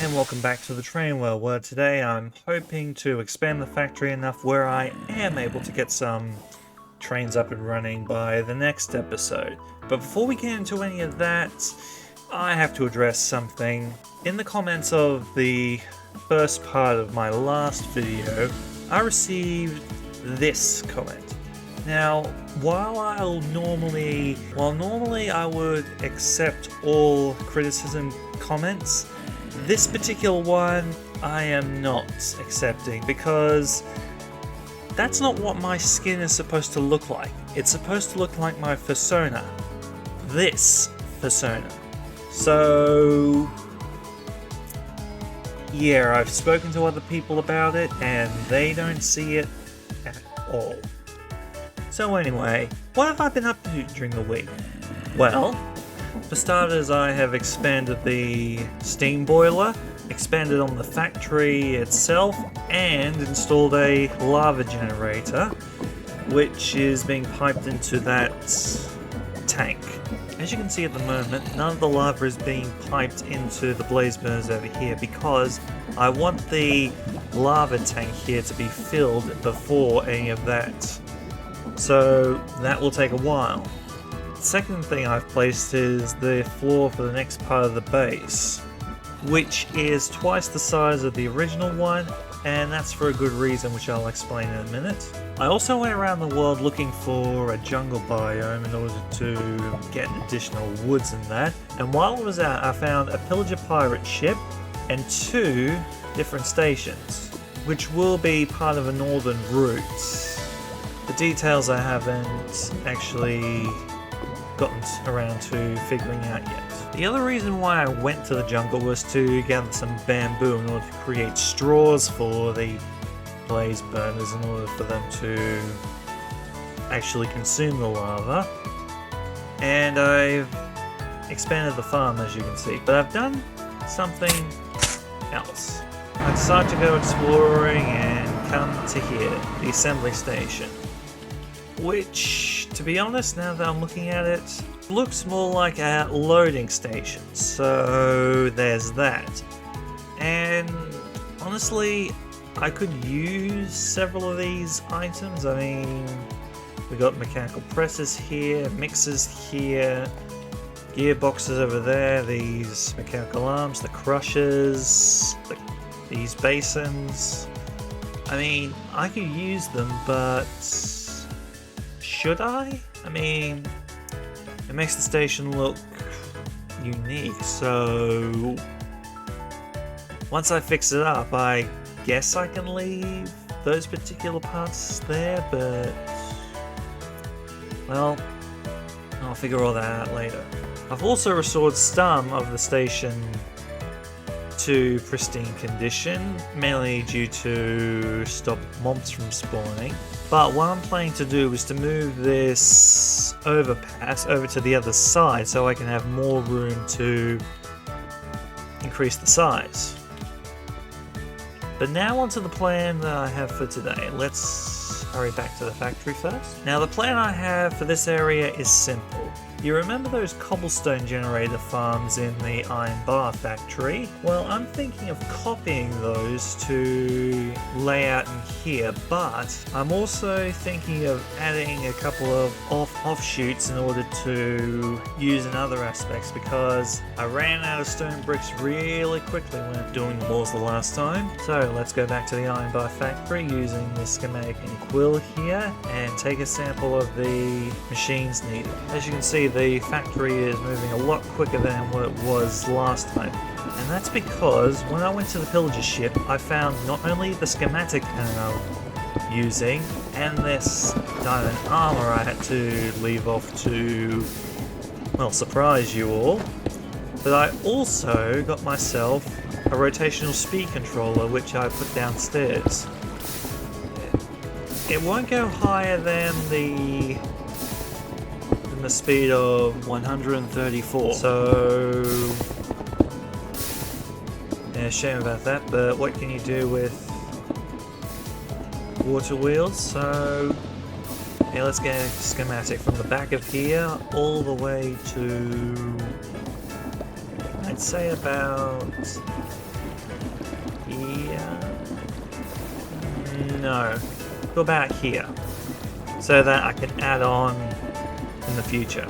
and welcome back to the train world, where today I'm hoping to expand the factory enough where I am able to get some trains up and running by the next episode. But before we get into any of that, I have to address something. In the comments of the first part of my last video, I received this comment. Now, while normally I would accept all criticism comments, this particular one I am not accepting, because that's not what my skin is supposed to look like. It's supposed to look like my persona. This persona. So yeah, I've spoken to other people about it and they don't see it at all. So anyway, what have I been up to during the week? Well, for starters, I have expanded the steam boiler, expanded on the factory itself, and installed a lava generator, which is being piped into that tank. As you can see at the moment, none of the lava is being piped into the blaze burners over here because I want the lava tank here to be filled before any of that. So that will take a while. The second thing I've placed is the floor for the next part of the base, which is twice the size of the original one, and that's for a good reason, which I'll explain in a minute. I also went around the world looking for a jungle biome in order to get additional woods and that, and while I was out I found a pillager pirate ship and 2 different stations, which will be part of a northern route. The details I haven't actually gotten around to figuring out yet. The other reason why I went to the jungle was to gather some bamboo in order to create straws for the blaze burners in order for them to actually consume the lava. And I've expanded the farm, as you can see, but I've done something else. I decided to go exploring and come to here, the assembly station, which, to be honest, now that I'm looking at it, looks more like a loading station, so there's that. And honestly, I could use several of these items. I mean, we got mechanical presses here, mixers here, gearboxes over there, these mechanical arms, the crushers, these basins. I mean, I could use them, but should I? I mean, it makes the station look unique, so once I fix it up, I guess I can leave those particular parts there, but well, I'll figure all that out later. I've also restored some of the station to pristine condition, mainly due to stop mobs from spawning. But what I'm planning to do is to move this overpass over to the other side so I can have more room to increase the size. But now onto the plan that I have for today. Let's hurry back to the factory first. Now the plan I have for this area is simple. You remember those cobblestone generator farms in the iron bar factory? Well, I'm thinking of copying those to lay out in here, but I'm also thinking of adding a couple of offshoots in order to use in other aspects, because I ran out of stone bricks really quickly when doing the walls the last time. So let's go back to the iron bar factory using the schematic and quill here and take a sample of the machines needed. As you can see, the factory is moving a lot quicker than what it was last time, and that's because when I went to the pillager ship I found not only the schematic panel using and this diamond armor I had to leave off to, well, surprise you all, but I also got myself a rotational speed controller which I put downstairs. It won't go higher than the speed of 134, so yeah, shame about that, but what can you do with water wheels? So yeah, let's get a schematic from the back of here all the way to, I'd say about No, to about here, so that I can add on in the future.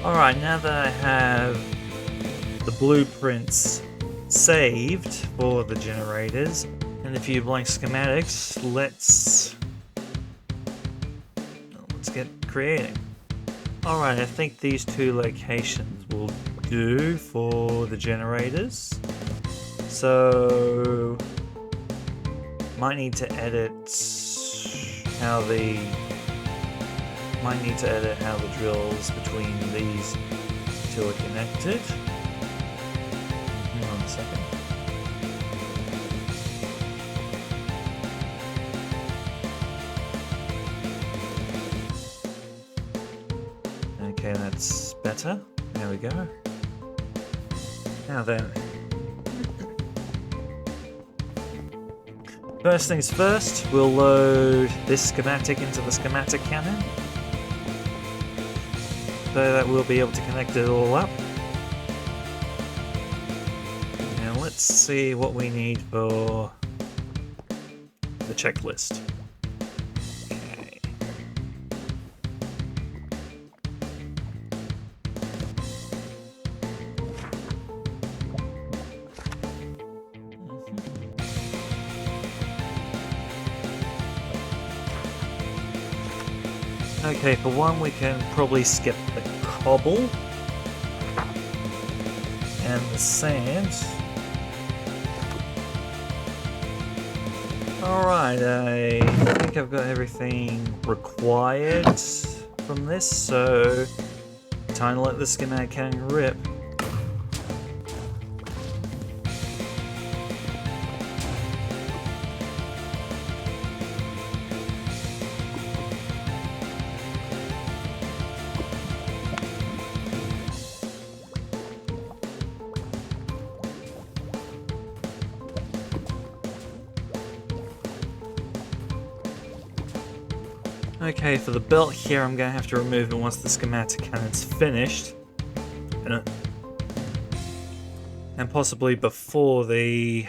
Alright, now that I have the blueprints saved for the generators and a few blank schematics, let's get creating. Alright, I think these two locations will do for the generators. So might need to edit how the drills between these two are connected. Hang on a second. Okay, that's better. There we go. Now then. First things first, we'll load this schematic into the schematic cannon. So that we'll be able to connect it all up. Now let's see what we need for the checklist. Okay. Okay, for one we can probably skip the cobble and the sand. Alright, I think I've got everything required from this, so time to let the schematic cannon rip. Okay, for the belt here, I'm going to have to remove it once the schematic cannon's finished. And possibly before the...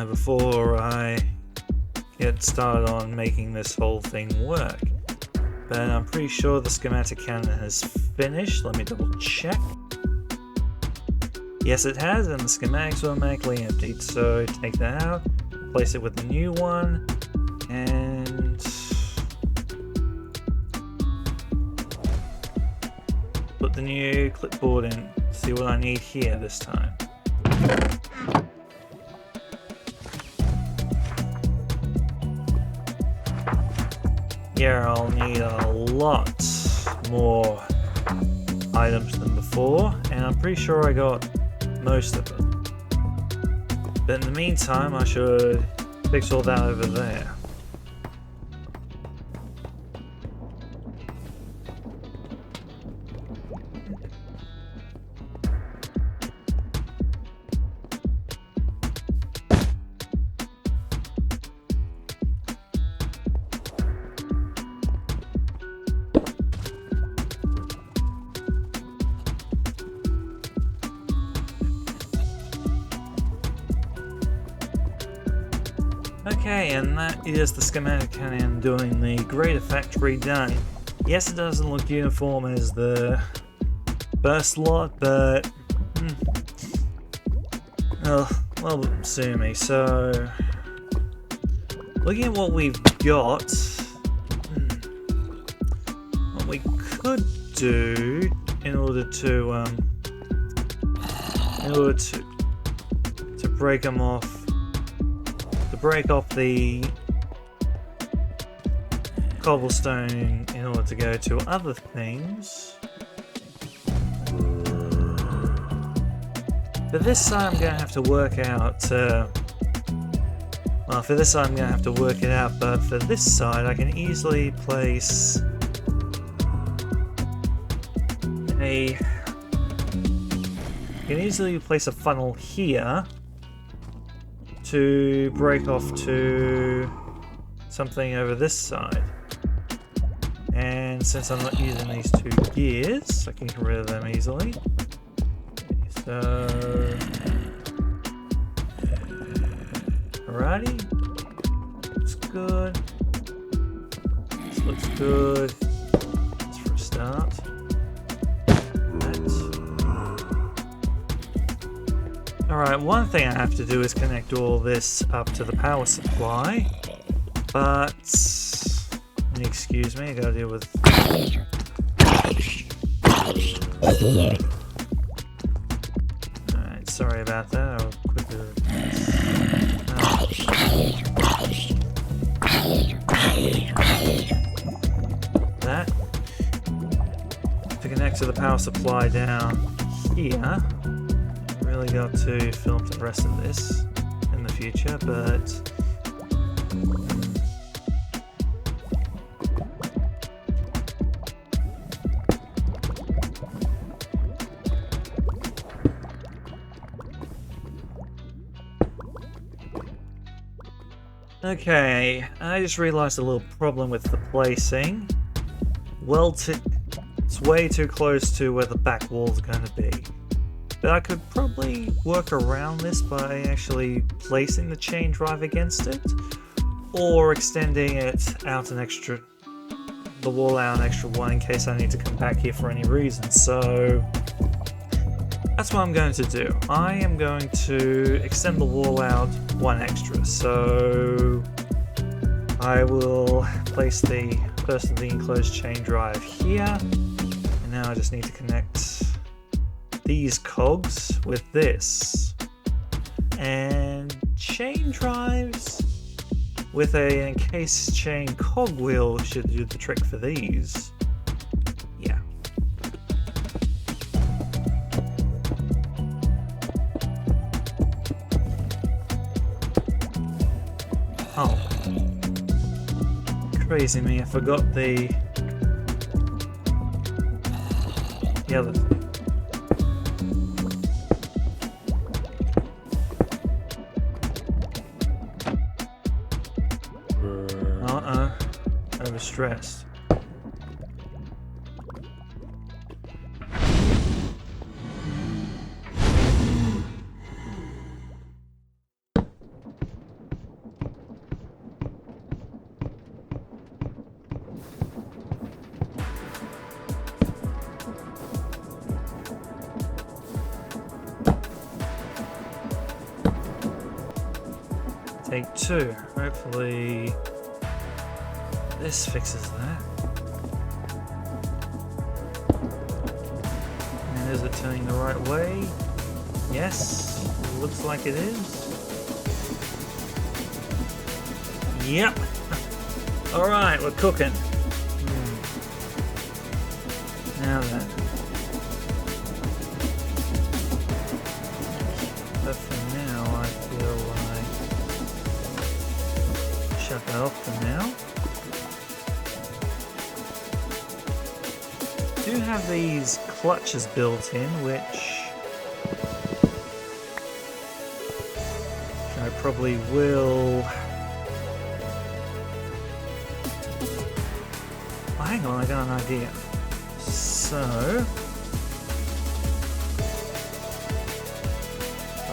before I get started on making this whole thing work. But I'm pretty sure the schematic cannon has finished. Let me double check. Yes, it has, and the schematic's automatically emptied, so take that out. Replace it with the new one, and put the new clipboard in. See what I need here this time. Yeah, I'll need a lot more items than before, and I'm pretty sure I got most of them. But in the meantime, I should fix all that over there. Okay, and that is the schematic cannon doing the greater factory done. Yes, it doesn't look uniform as the first lot, but well, sue me. So, looking at what we've got, what we could do in order to break them off. Break off the cobblestone in order to go to other things. For this side I'm going to have to work out, well, for this side I'm going to have to work it out, but for this side I can easily place a funnel here to break off to something over this side. And since I'm not using these two gears, I can get rid of them easily. So, alrighty, looks good. This looks good. That's for a start. Alright, one thing I have to do is connect all this up to the power supply, but, excuse me, I gotta deal with... Alright, sorry about that, I'll quickly... That. To connect to the power supply down here. Really got to film the rest of this in the future, but Okay, I just realized a little problem with the placing. Well, it's way too close to where the back wall's going to be. But I could probably work around this by actually placing the chain drive against it, or extending it out the wall out an extra one in case I need to come back here for any reason. So that's what I'm going to do. I am going to extend the wall out one extra. So I will place the first of the enclosed chain drive here, and now I just need to connect these cogs with this, and chain drives with a encased chain cogwheel should do the trick for these. Yeah. Oh. Crazy me, I forgot the other thing. Overstressed. Take two. Hopefully this fixes that. And is it turning the right way? Yes, looks like it is. Yep. Alright, we're cooking. Now then. But for now, I feel like shut that off for now. Do have these clutches built in, which I probably will. Oh, hang on, I got an idea. So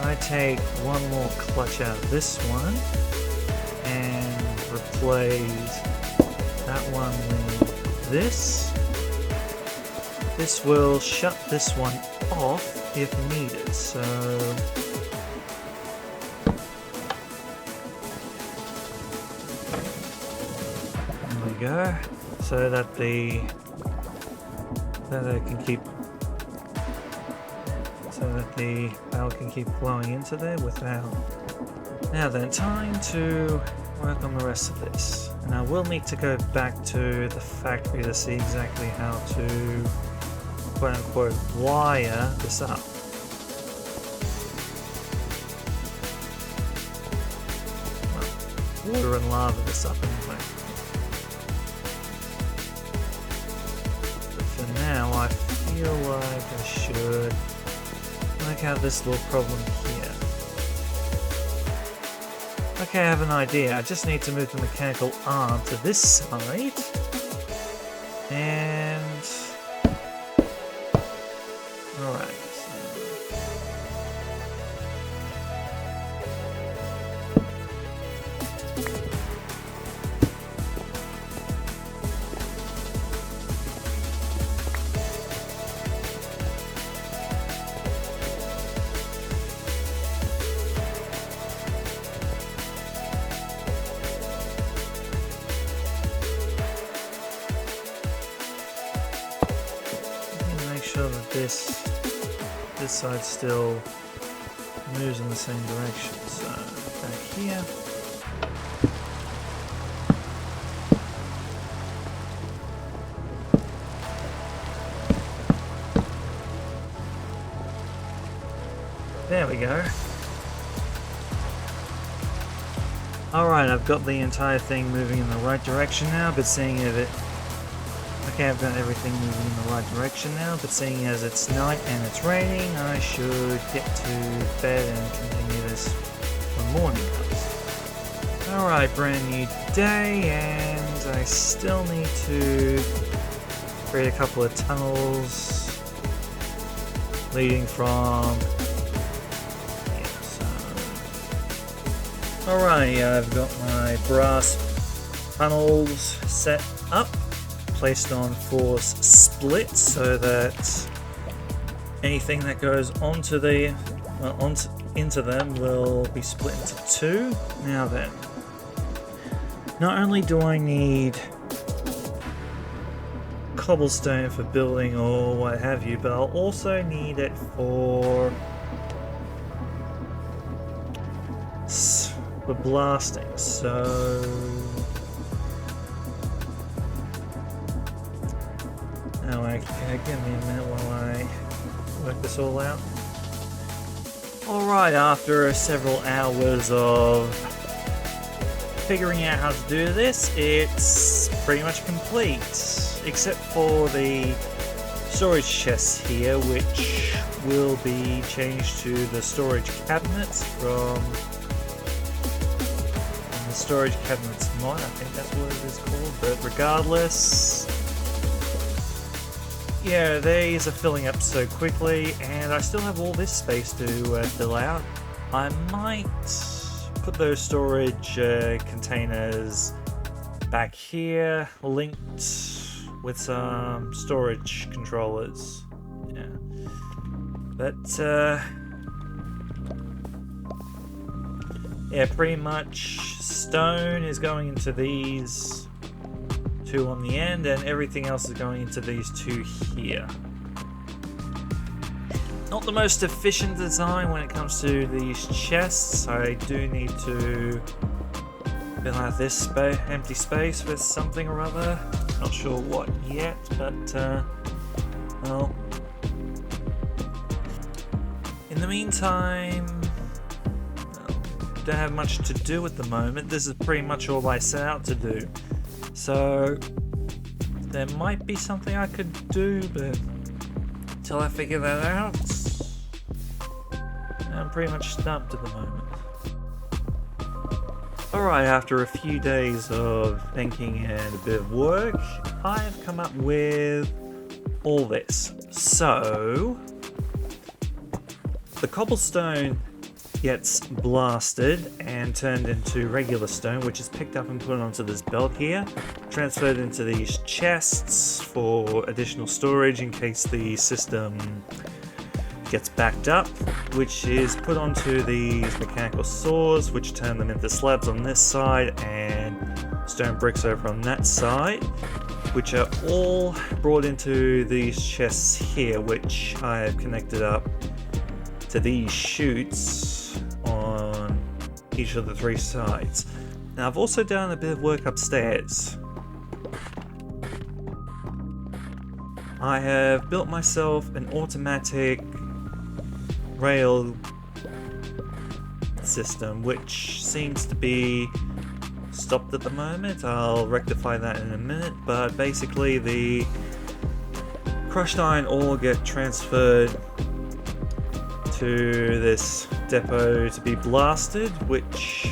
I take one more clutch out of this one and replace that one with this. This will shut this one off if needed, so there we go. So that they can keep, so that the power can keep flowing into there without. Now then, time to work on the rest of this, and I will need to go back to the factory to see exactly how to quote-unquote wire this up. Well, water and lava this up anyway. But for now, I feel like I should work out this little problem here. Okay, I have an idea. I just need to move the mechanical arm to this side, and alright. Make sure that this side still moves in the same direction. So back here. There we go. Alright, I've got the entire thing moving in the right direction now, but seeing if it... Okay, I've got everything moving in the right direction now, but seeing as it's night and it's raining, I should get to bed and continue this when morning comes. Alright, brand new day, and I still need to create a couple of tunnels leading from... Alright, I've got my brass tunnels set up, placed on force split so that anything that goes onto the into them will be split into two. Now then, not only do I need cobblestone for building or what have you, but I'll also need it for blasting. So now give me a minute while I work this all out. Alright, after several hours of figuring out how to do this, it's pretty much complete, except for the storage chests here, which will be changed to the storage cabinets from the storage cabinets mod. I think that's what it is called, but regardless, yeah, these are filling up so quickly, and I still have all this space to fill out. I might put those storage containers back here, linked with some storage controllers. Yeah, but yeah, pretty much stone is going into these two on the end, and everything else is going into these two here. Not the most efficient design when it comes to these chests. I do need to fill out this empty space with something or other. Not sure what yet, but well, in the meantime, don't have much to do at the moment. This is pretty much all I set out to do. So there might be something I could do, but until I figure that out, I'm pretty much stumped at the moment. Alright, after a few days of thinking and a bit of work, I have come up with all this. So the cobblestone gets blasted and turned into regular stone, which is picked up and put onto this belt here, transferred into these chests for additional storage in case the system gets backed up, which is put onto these mechanical saws, which turn them into slabs on this side and stone bricks over on that side, which are all brought into these chests here, which I have connected up to these chutes on each of the three sides. Now I've also done a bit of work upstairs. I have built myself an automatic rail system, which seems to be stopped at the moment. I'll rectify that in a minute, but basically the crushed iron ore get transferred to this depot to be blasted, which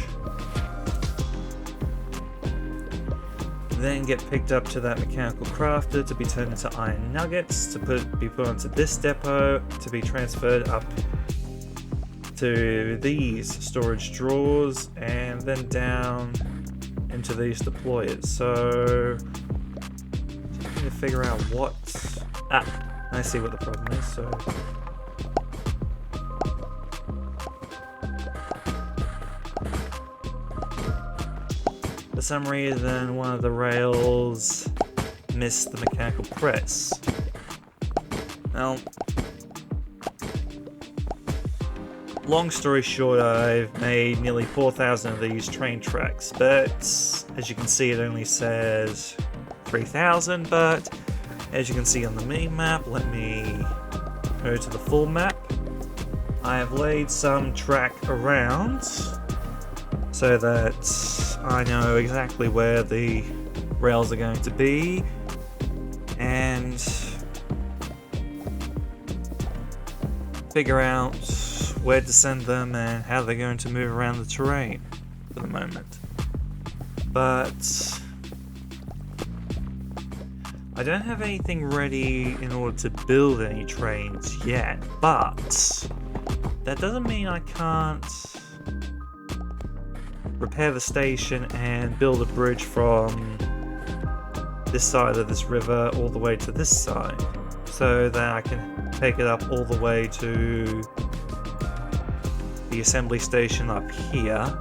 then get picked up to that mechanical crafter to be turned into iron nuggets to be put onto this depot to be transferred up to these storage drawers and then down into these deployers. So just trying to figure out what... I see what the problem is. So for some reason, one of the rails missed the mechanical press. Now, long story short, I've made nearly 4,000 of these train tracks, but as you can see, it only says 3,000, but as you can see on the mini-map, let me go to the full map. I have laid some track around so that I know exactly where the rails are going to be and figure out where to send them and how they're going to move around the terrain for the moment. but I don't have anything ready in order to build any trains yet, but that doesn't mean I can't repair the station and build a bridge from this side of this river all the way to this side, so that I can take it up all the way to the assembly station up here,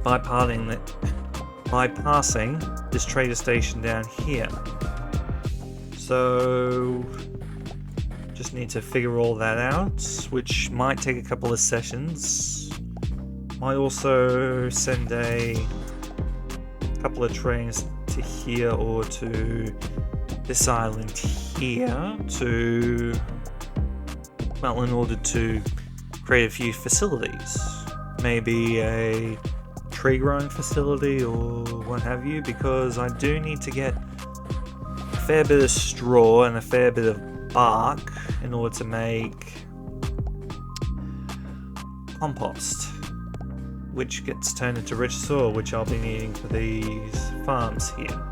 bypassing this trader station down here. So just need to figure all that out, which might take a couple of sessions. Might also send a couple of trains to here or to this island here to, well, in order to create a few facilities. Maybe a tree growing facility or what have you, because I do need to get a fair bit of straw and a fair bit of bark in order to make compost, which gets turned into rich soil, which I'll be needing for these farms here.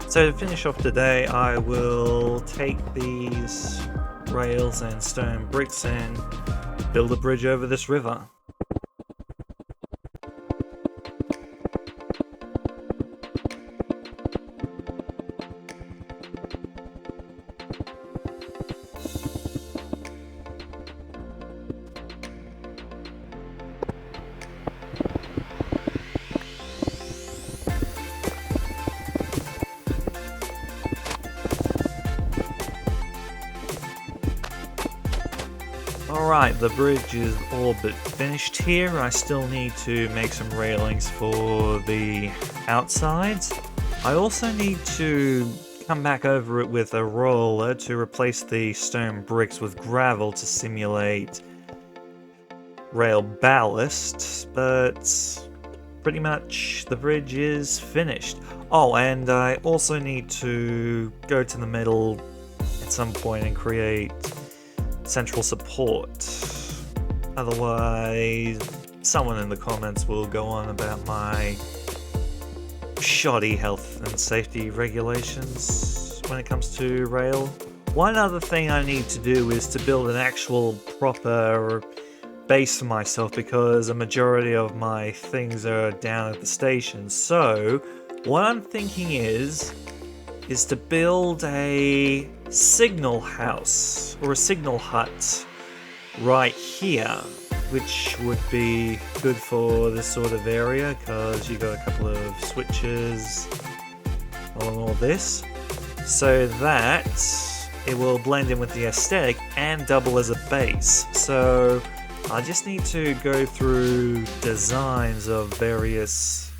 So to finish off today, I will take these rails and stone bricks and build a bridge over this river. Alright, the bridge is all but finished here. I still need to make some railings for the outsides. I also need to come back over it with a roller to replace the stone bricks with gravel to simulate rail ballast, but pretty much the bridge is finished. Oh, and I also need to go to the middle at some point and create central support. Otherwise, someone in the comments will go on about my shoddy health and safety regulations when it comes to rail. One other thing I need to do is to build an actual proper base for myself, because a majority of my things are down at the station. So what I'm thinking is to build a signal house or a signal hut right here, which would be good for this sort of area because you got a couple of switches along all this, so that it will blend in with the aesthetic and double as a base. So I just need to go through designs of various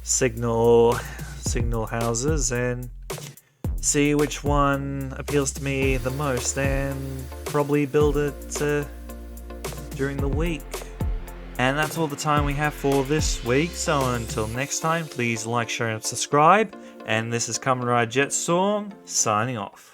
signal houses and see which one appeals to me the most, and probably build it during the week. And that's all the time we have for this week, so until next time, please like, share and subscribe, and this is Kamen JetStorm signing off.